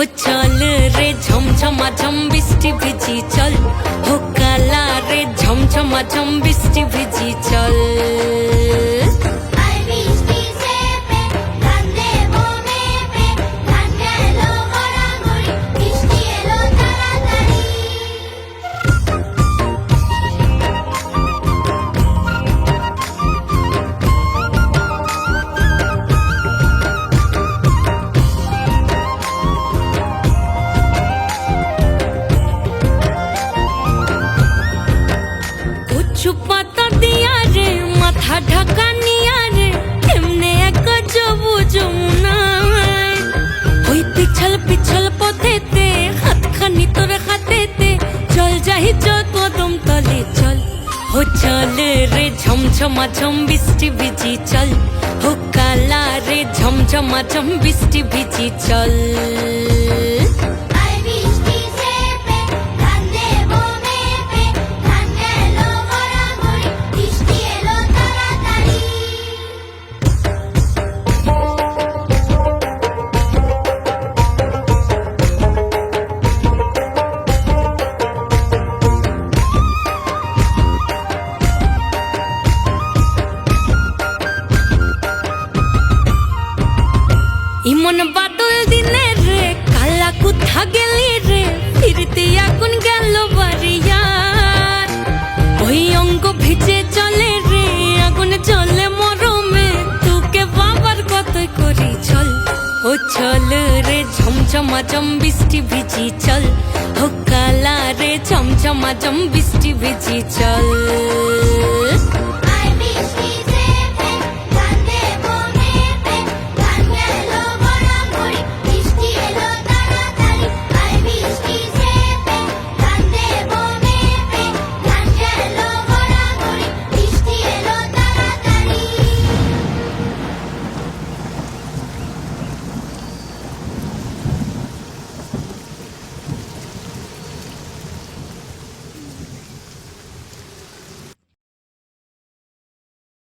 हो चल रे झमझमा झम बृष्टि भिजी चल, हो काला रे झमझमा झम बृष्टि भिजी चल। পাতা দিয়া রে মাথা ঢাকা নিয়া রে এমনে এক গজবু যমুনায়, ওই পিছল পিছল পথেতে হাতখানি তোর হাতেতে চল যাই চল কদম তলে চল, ও চল রে ঝমঝমা ঝম বৃষ্টি ভিজি চল, ও কালা রে ঝমঝমা ঝম বৃষ্টি ভিজি চল। ইমন বাদল দিনে রে কালা কোথা গেলি রে, ফিরতে আগুন গেল বাড়িয়ার, ওই অঙ্গ ভিজে চলে রে আগুন চলে মরমে, তোকে বাবার কতই করি চল, ও চল রে ঝমঝমা ঝম বৃষ্টি ভিজি চল, ও কালা রে ঝমঝমা ঝম বৃষ্টি ভিজি চল।